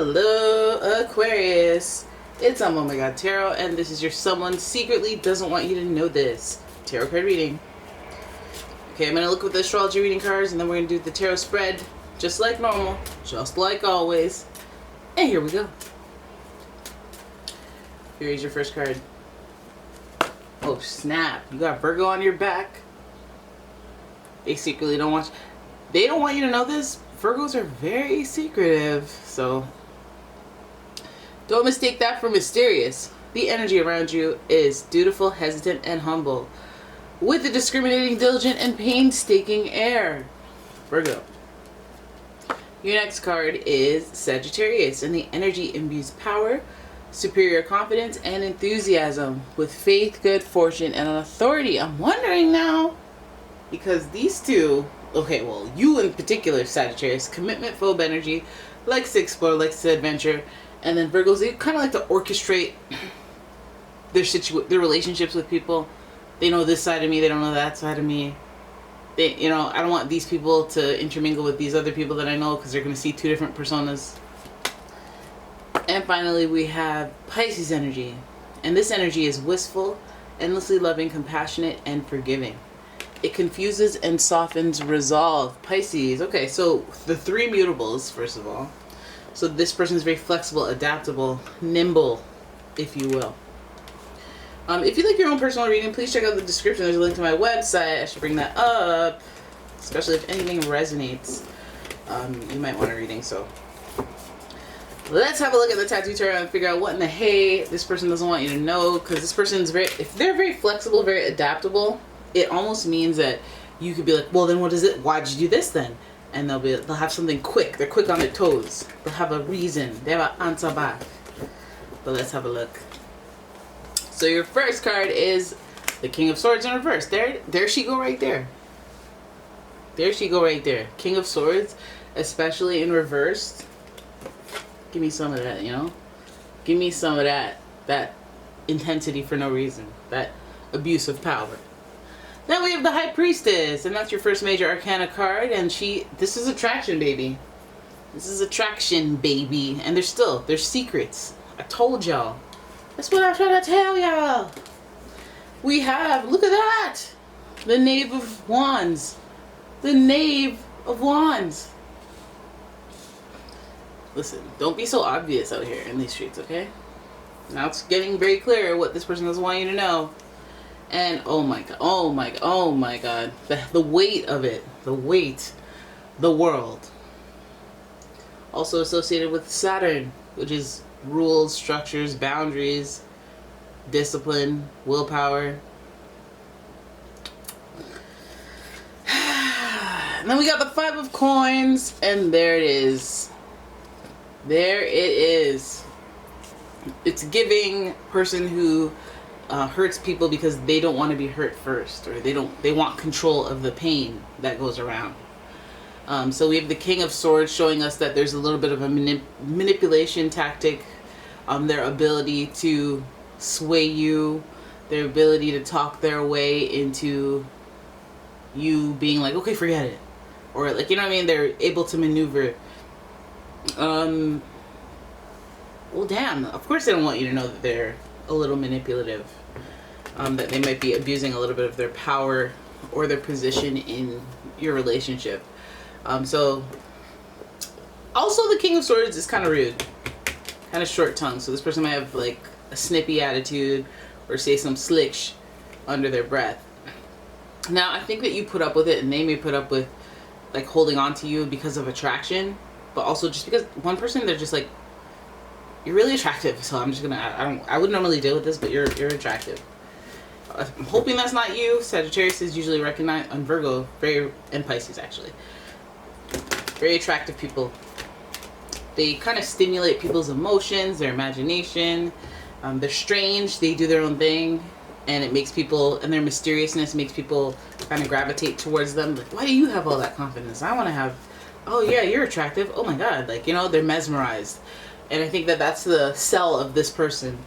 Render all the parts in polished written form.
Hello, Aquarius. It's umomgtarot, and this is your someone secretly doesn't want you to know this tarot card reading. Okay, I'm going to look with the astrology reading cards, and then we're going to do the tarot spread, just like normal, just like always. And here we go. Here's your first card. Oh, snap. You got Virgo on your back. They secretly don't want you. They don't want you to know this. Virgos are very secretive, so don't mistake that for mysterious. The energy around you is dutiful, hesitant, and humble, with a discriminating, diligent, and painstaking air. Virgo. Your next card is Sagittarius, and the energy imbues power, superior confidence, and enthusiasm, with faith, good fortune, and an authority. I'm wondering now, because these two, okay, well, you in particular, Sagittarius, commitment, phobe energy, likes to explore, likes to adventure, and then Virgos, they kind of like to orchestrate their relationships with people. They know this side of me, they don't know that side of me. They, I don't want these people to intermingle with these other people that I know because they're going to see two different personas. And finally, we have Pisces energy, and this energy is wistful, endlessly loving, compassionate, and forgiving. It confuses and softens resolve. Pisces. Okay, so the three mutables, first of all. So this person is very flexible, adaptable, nimble, if you will. If you'd like your own personal reading, please check out the description. There's a link to my website. I should bring that up, especially if anything resonates. You might want a reading, so let's have a look at the tattoo tarot and figure out what in the hey this person doesn't want you to know, because this person's if they're very flexible, very adaptable, it almost means that you could be like, well, then what is it? Why'd you do this then? And they'll have something quick. They're quick on their toes. They'll have a reason. They have an answer back. But let's have a look. So your first card is the King of Swords in reverse. There she go right there. There she go right there. King of Swords, especially in reverse. Give me some of that, Give me some of that intensity for no reason. That abuse of power. Then we have the High Priestess, and that's your first major arcana card, and this is attraction, baby. This is attraction, baby. And there's secrets. I told y'all. That's what I'm trying to tell y'all. We have, look at that, the Knave of Wands. The Knave of Wands. Listen, don't be so obvious out here in these streets, okay? Now it's getting very clear what this person doesn't want you to know. And oh my god, the weight of it, the world. Also associated with Saturn, which is rules, structures, boundaries, discipline, willpower. And then we got the Five of Coins, and there it is. There it is. It's giving person who hurts people because they don't want to be hurt first, or they want control of the pain that goes around. So we have the King of Swords showing us that there's a little bit of a manipulation tactic, their ability to sway you, their ability to talk their way into you being like, okay, forget it, or like, they're able to maneuver. Well, damn, of course they don't want you to know that they're a little manipulative, that they might be abusing a little bit of their power or their position in your relationship. So also the King of Swords is kind of rude, kind of short tongue, so this person might have like a snippy attitude or say some slick under their breath. Now I think that you put up with it, and they may put up with like holding on to you because of attraction, but also just because one person, they're just like, you're really attractive, so I'm just gonna, I would normally deal with this, but you're attractive. I'm hoping that's not you. Sagittarius is usually recognized on Virgo, and Pisces actually. Very attractive people. They kind of stimulate people's emotions, their imagination. They're strange, they do their own thing, and it makes people, and their mysteriousness makes people kind of gravitate towards them. Like, why do you have all that confidence? I want to have, oh yeah, you're attractive. Oh my god, like, they're mesmerized. And I think that that's the sell of this person.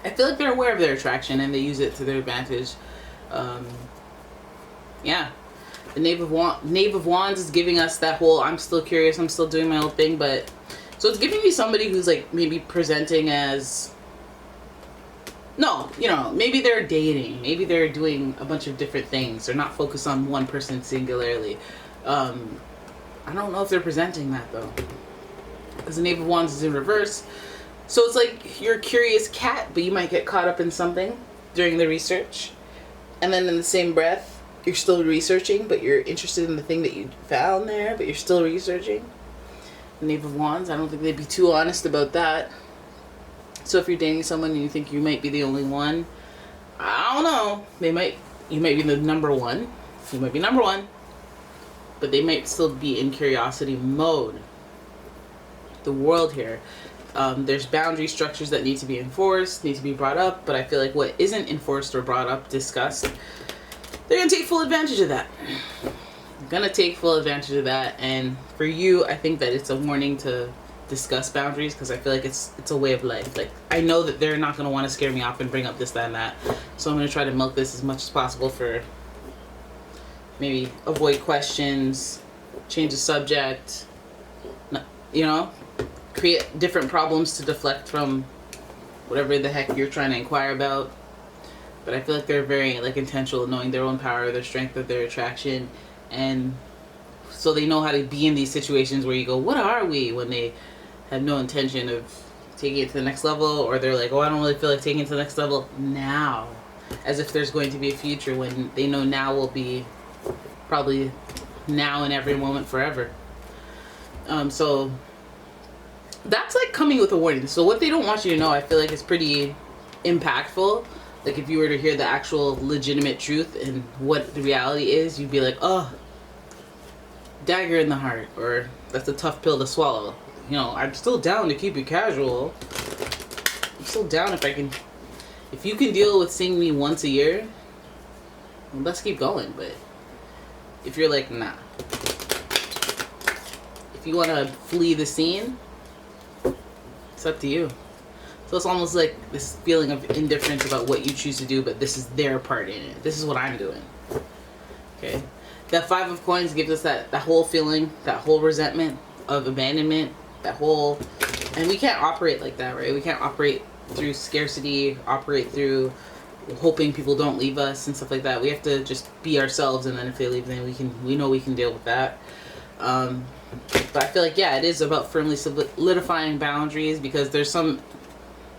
I feel like they're aware of their attraction and they use it to their advantage. Yeah. The Knave of Wands is giving us that whole, I'm still curious, I'm still doing my own thing, but So it's giving me somebody who's like maybe presenting as, no, you know, maybe they're dating, maybe they're doing a bunch of different things. They're not focused on one person singularly. I don't know if they're presenting that though, because the Knave of Wands is in reverse. So it's like you're a curious cat, but you might get caught up in something during the research. And then in the same breath, you're still researching, but you're interested in the thing that you found there, but you're still researching. The Knave of Wands, I don't think they'd be too honest about that. So if you're dating someone and you think you might be the only one, I don't know. You might be the number one. You might be number one, but they might still be in curiosity mode. The world here. There's boundary structures that need to be enforced, need to be brought up, but I feel like what isn't enforced or brought up, discussed, they're going to take full advantage of that. Gonna take full advantage of that. And for you, I think that it's a warning to discuss boundaries, because I feel like it's a way of life. Like, I know that they're not going to want to scare me off and bring up this, that, and that, so I'm going to try to milk this as much as possible for maybe avoid questions, change the subject, you know, create different problems to deflect from whatever the heck you're trying to inquire about. But I feel like they're very like intentional, knowing their own power, their strength of their attraction, and so they know how to be in these situations where you go, what are we, when they have no intention of taking it to the next level, or they're like, oh, I don't really feel like taking it to the next level now, as if there's going to be a future, when they know now will be probably now and every moment forever. So that's like coming with a warning. So what they don't want you to know, I feel like, is pretty impactful. Like if you were to hear the actual legitimate truth and what the reality is, you'd be like, oh, dagger in the heart, or that's a tough pill to swallow. You know, I'm still down to keep it casual. I'm still down if you can deal with seeing me once a year, well, let's keep going. But if you're like, nah, if you want to flee the scene, it's up to you. So it's almost like this feeling of indifference about what you choose to do, but this is their part in it. This is what I'm doing. Okay. That Five of Coins gives us that whole feeling, that whole resentment of abandonment, that whole, and we can't operate like that, right? We can't operate through scarcity, operate through hoping people don't leave us and stuff like that. We have to just be ourselves, and then if they leave, then we know we can deal with that. But I feel like, yeah, it is about firmly solidifying boundaries, because there's some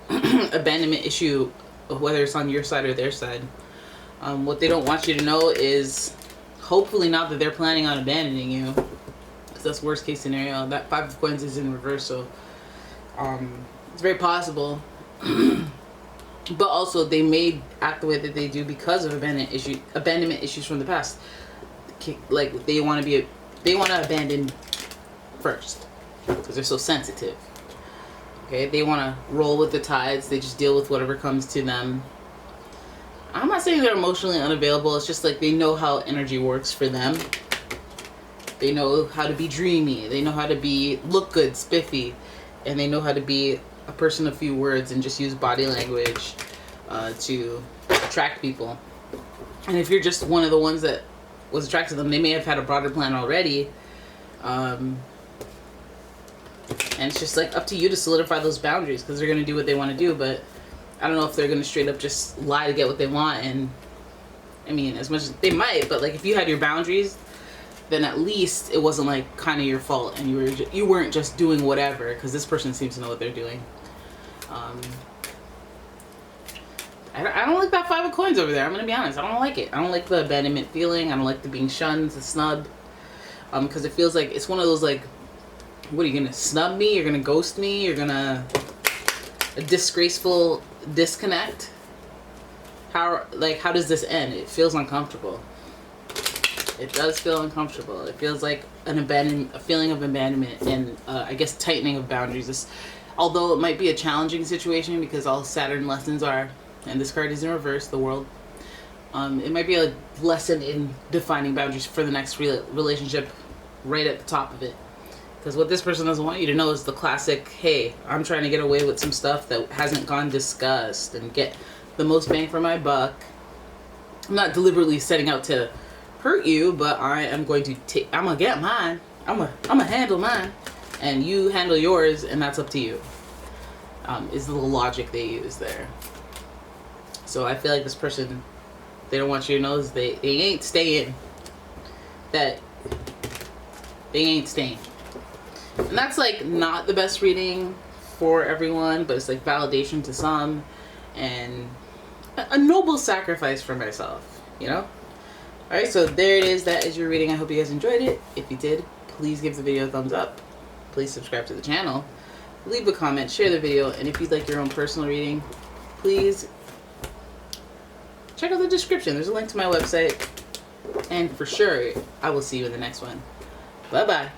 abandonment issue, whether it's on your side or their side. What they don't want you to know is, hopefully not that they're planning on abandoning you, because that's worst case scenario. That Five of Coins is in reverse, so it's very possible. But also, they may act the way that they do because of abandonment issues from the past. Like they want to abandon first because they're so sensitive. Okay, they want to roll with the tides. They just deal with whatever comes to them. I'm not saying they're emotionally unavailable. It's just like they know how energy works for them. They know how to be dreamy. They know how to look good, spiffy, and they know how to be a person of few words and just use body language to attract people. And if you're just one of the ones that was attracted to them, they may have had a broader plan already. And it's just like up to you to solidify those boundaries, because they're going to do what they want to do. But I don't know if they're going to straight up just lie to get what they want. And I mean, as much as they might, but like if you had your boundaries, then at least it wasn't like kind of your fault, and you weren't just doing whatever, because this person seems to know what they're doing. I don't like that Five of Coins over there. I'm gonna be honest. I don't like it. I don't like the abandonment feeling. I don't like the being shunned, the snub, because it feels like it's one of those like, what are you gonna snub me? You're gonna ghost me? You're gonna a disgraceful disconnect? How does this end? It feels uncomfortable. It does feel uncomfortable. It feels like a feeling of abandonment, and I guess tightening of boundaries. Although it might be a challenging situation, because all Saturn lessons are, and this card is in reverse, the World. It might be a lesson in defining boundaries for the next relationship, right at the top of it. Because what this person doesn't want you to know is the classic, hey, I'm trying to get away with some stuff that hasn't gone discussed and get the most bang for my buck. I'm not deliberately setting out to hurt you, but I am going to I'm gonna get mine. I'm gonna handle mine. and you handle yours, and that's up to you. Is the logic they use there. So I feel like this person, they don't want you to know is they ain't staying. That they ain't staying. And that's like not the best reading for everyone, but it's like validation to some and a noble sacrifice for myself, you know? Alright, so there it is. That is your reading. I hope you guys enjoyed it. If you did, please give the video a thumbs up. Please subscribe to the channel. Leave a comment, share the video, and if you'd like your own personal reading, please check out the description. There's a link to my website. And for sure, I will see you in the next one. Bye-bye.